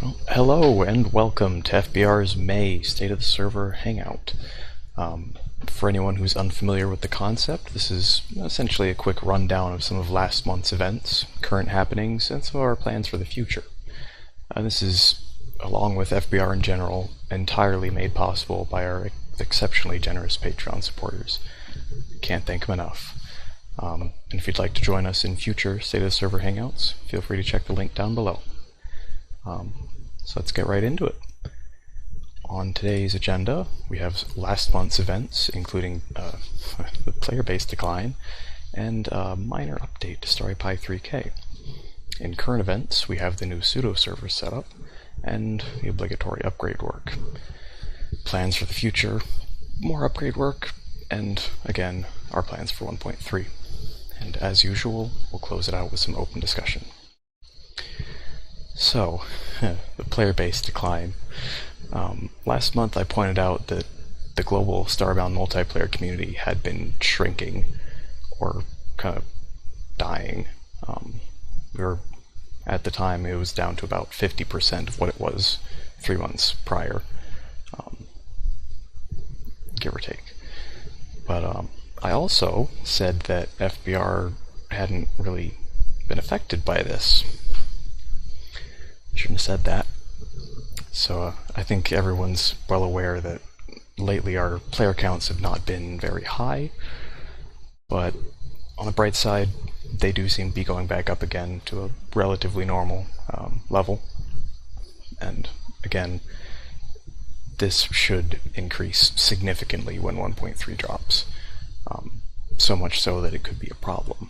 Well, hello and welcome to FBR's May State of the Server Hangout. For anyone who's unfamiliar with the concept, this is essentially a quick rundown of some of last month's events, current happenings, and some of our plans for the future. This is, along with FBR in general, entirely made possible by our exceptionally generous Patreon supporters. Can't thank them enough. And if you'd like to join us in future State of the Server Hangouts, feel free to check the link down below. So let's get right into it. On today's agenda, we have last month's events, including the player base decline, and a minor update to StarryPie 3K. In current events, we have the new pseudo server setup, and the obligatory upgrade work. Plans for the future, more upgrade work, and again, our plans for 1.3. And as usual, we'll close it out with some open discussion. So, the player base decline. Last month I pointed out that the global Starbound multiplayer community had been shrinking, or kind of dying. At the time, it was down to about 50% of what it was 3 months prior, give or take. But I also said that FBR hadn't really been affected by this. Shouldn't have said that. So I think everyone's well aware that lately our player counts have not been very high, but on the bright side, they do seem to be going back up again to a relatively normal level. And again, this should increase significantly when 1.3 drops, so much so that it could be a problem.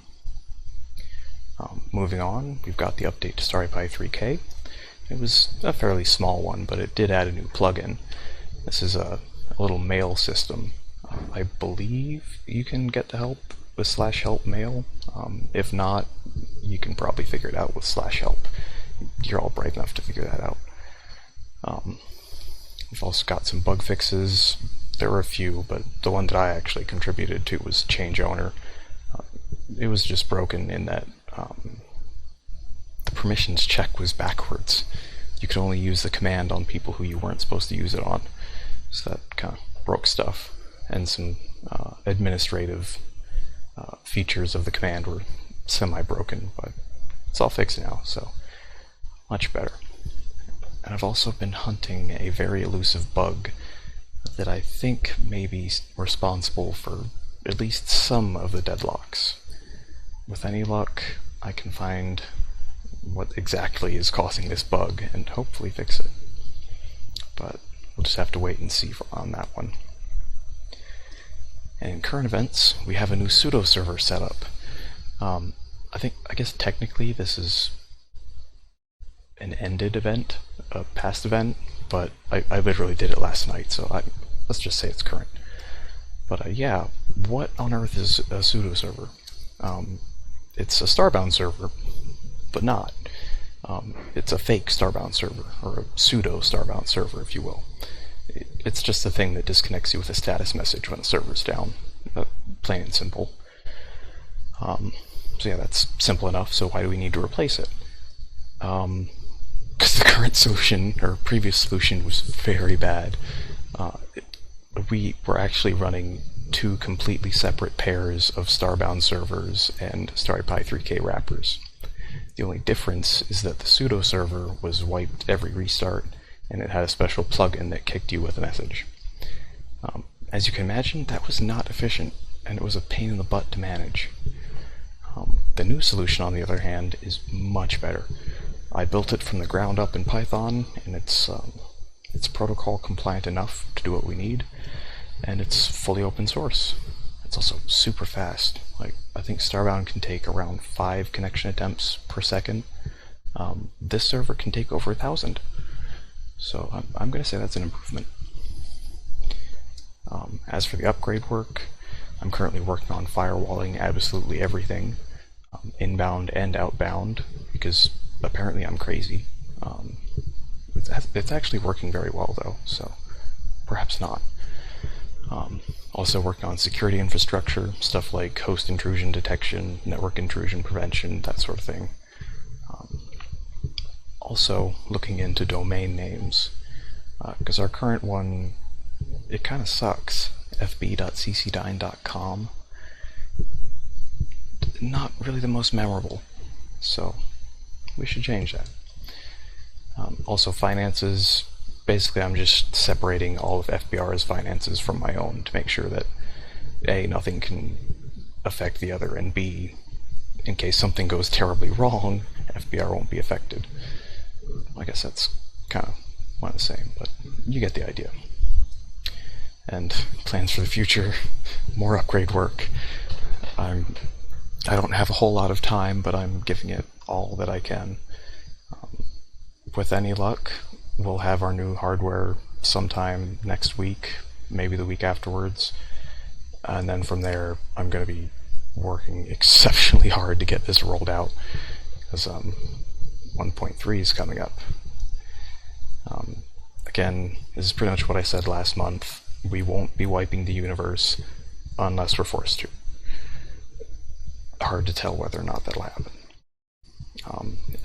Moving on, we've got the update to StarryPie 3K. It was a fairly small one, but it did add a new plugin. This is a little mail system. I believe you can get the help with /help mail. If not, you can probably figure it out with /help. You're all brave enough to figure that out. We've also got some bug fixes. There were a few, but the one that I actually contributed to was change owner. It was just broken in that the permissions check was backwards. You could only use the command on people who you weren't supposed to use it on. So that kind of broke stuff. And some administrative features of the command were semi-broken, but it's all fixed now, so much better. And I've also been hunting a very elusive bug that I think may be responsible for at least some of the deadlocks. With any luck, I can find what exactly is causing this bug and hopefully fix it. But we'll just have to wait and see on that one. And in current events, we have a new pseudo server setup. I guess technically this is an ended event, a past event, but I literally did it last night, so let's just say it's current. But yeah, what on earth is a pseudo server? It's a Starbound server, but not. It's a fake Starbound server, or a pseudo Starbound server, if you will. It's just a thing that disconnects you with a status message when the server's down. Plain and simple. So yeah, that's simple enough, so why do we need to replace it? Because the current solution, or previous solution, was very bad. We were actually running 2 completely separate pairs of Starbound servers and StarryPie 3K wrappers. The only difference is that the pseudo server was wiped every restart, and it had a special plugin that kicked you with a message. As you can imagine, that was not efficient, and it was a pain in the butt to manage. The new solution, on the other hand, is much better. I built it from the ground up in Python, and it's protocol compliant enough to do what we need, and it's fully open source. It's also super fast. I think Starbound can take around 5 connection attempts per second. This server can take over 1,000. So I'm going to say that's an improvement. As for the upgrade work, I'm currently working on firewalling absolutely everything, inbound and outbound, because apparently I'm crazy. It's actually working very well though, so perhaps not. Also working on security infrastructure, stuff like host intrusion detection, network intrusion prevention, that sort of thing. also looking into domain names, because our current one, it kind of sucks. fb.ccdine.com. Not really the most memorable, so we should change that. Also finances, basically I'm just separating all of FBR's finances from my own to make sure that A, nothing can affect the other, and B, in case something goes terribly wrong, FBR won't be affected. I guess that's kind of one and the same, but you get the idea. And plans for the future, more upgrade work. I don't have a whole lot of time, but I'm giving it all that I can. With any luck, we'll have our new hardware sometime next week, maybe the week afterwards, and then from there I'm going to be working exceptionally hard to get this rolled out, because 1.3 is coming up. Again, this is pretty much what I said last month. We won't be wiping the universe unless we're forced to. Hard to tell whether or not that'll happen.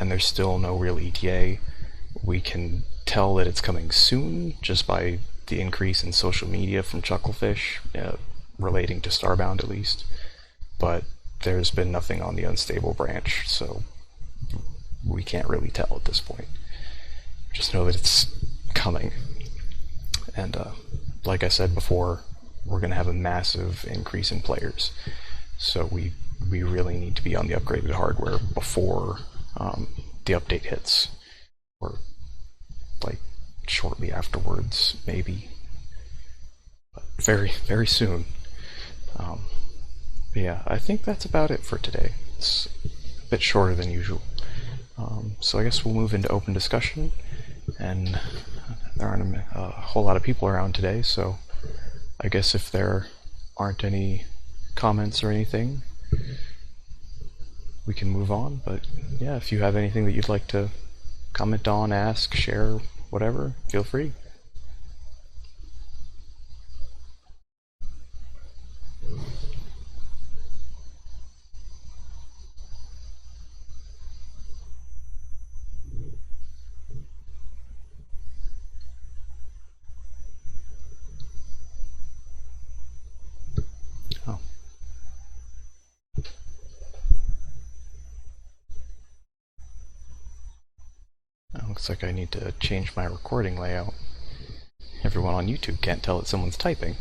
And there's still no real ETA. We can tell that it's coming soon just by the increase in social media from Chucklefish, relating to Starbound at least, but there's been nothing on the unstable branch, so we can't really tell at this point. Just know that it's coming. And like I said before, we're going to have a massive increase in players, so we really need to be on the upgraded hardware before the update hits, or like shortly afterwards, maybe, but very, very soon. Yeah, I think that's about it for today. It's a bit shorter than usual. So I guess we'll move into open discussion, and there aren't a whole lot of people around today, so I guess if there aren't any comments or anything, we can move on. But yeah, if you have anything that you'd like to comment on, ask, share, whatever, feel free. Oh. Looks like I need to change my recording layout. Everyone on YouTube can't tell that someone's typing.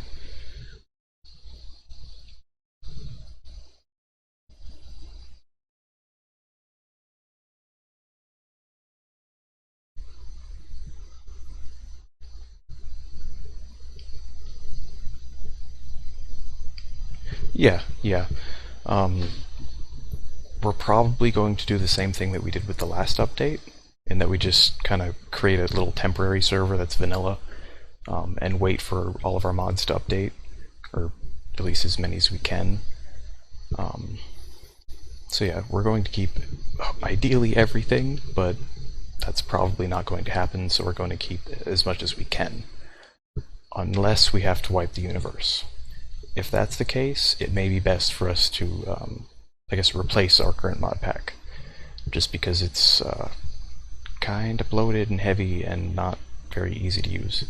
Yeah. We're probably going to do the same thing that we did with the last update, in that we just kind of create a little temporary server that's vanilla, and wait for all of our mods to update, or at least as many as we can. So yeah, we're going to keep ideally everything, but that's probably not going to happen, so we're going to keep as much as we can, unless we have to wipe the universe. If that's the case, it may be best for us to, I guess, replace our current mod pack, just because it's kind of bloated and heavy and not very easy to use.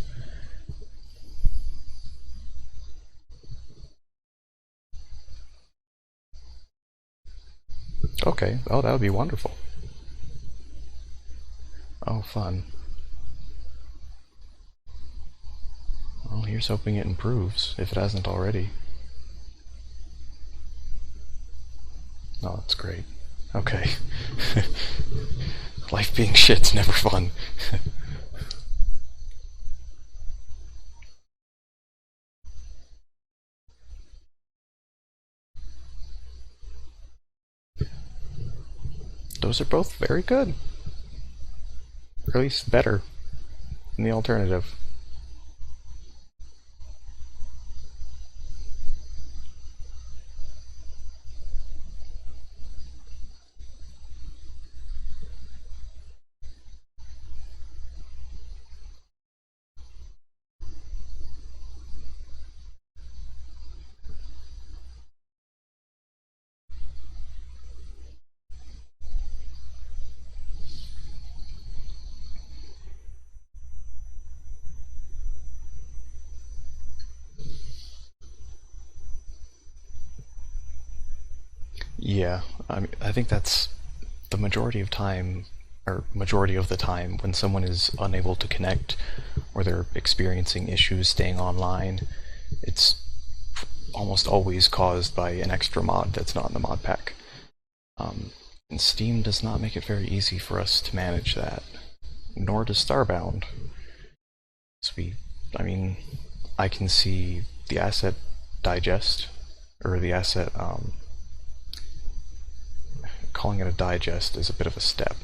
Okay, oh, that would be wonderful. Oh, fun. Well, here's hoping it improves, if it hasn't already. Oh, that's great. Okay. Life being shit's never fun. Those are both very good. Or at least better than the alternative. Yeah, I think that's the majority of time, or majority of the time, when someone is unable to connect or they're experiencing issues staying online, it's almost always caused by an extra mod that's not in the mod pack. And Steam does not make it very easy for us to manage that, nor does Starbound. So I mean, I can see the asset digest, or the asset, calling it a digest is a bit of a step.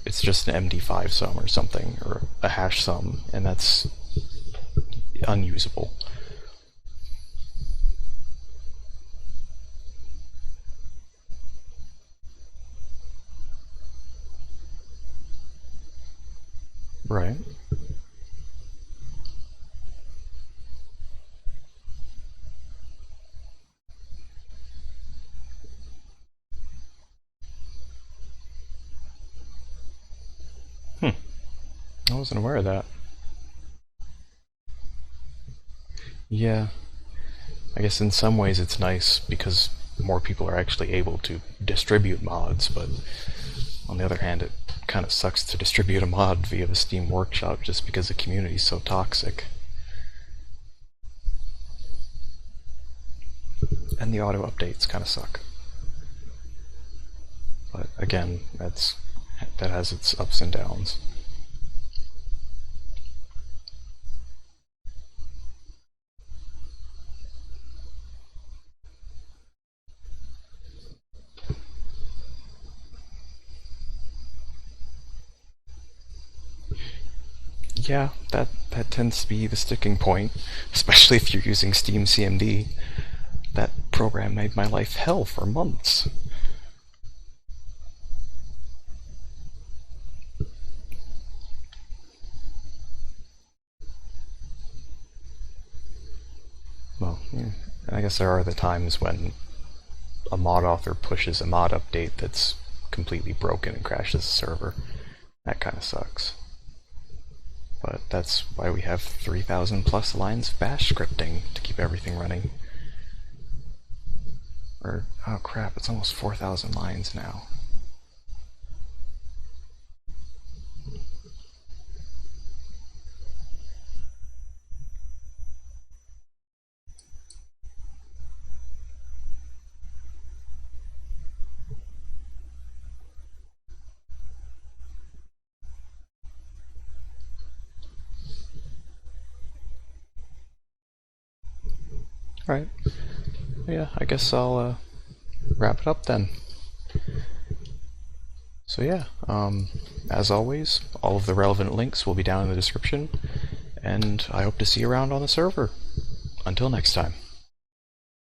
It's just an MD5 sum or something, or a hash sum, and that's unusable. Right. Hmm. I wasn't aware of that. Yeah. I guess in some ways it's nice because more people are actually able to distribute mods, but on the other hand, it kind of sucks to distribute a mod via the Steam Workshop just because the community is so toxic. And the auto updates kind of suck. But again, that has its ups and downs. Yeah, that tends to be the sticking point, especially if you're using Steam CMD. That program made my life hell for months. Well, yeah. I guess there are the times when a mod author pushes a mod update that's completely broken and crashes the server. That kind of sucks. But that's why we have 3,000 plus lines of bash scripting to keep everything running. Or, oh crap, it's almost 4,000 lines now. Right. Yeah, I guess I'll wrap it up then. So yeah, as always, all of the relevant links will be down in the description, and I hope to see you around on the server. Until next time.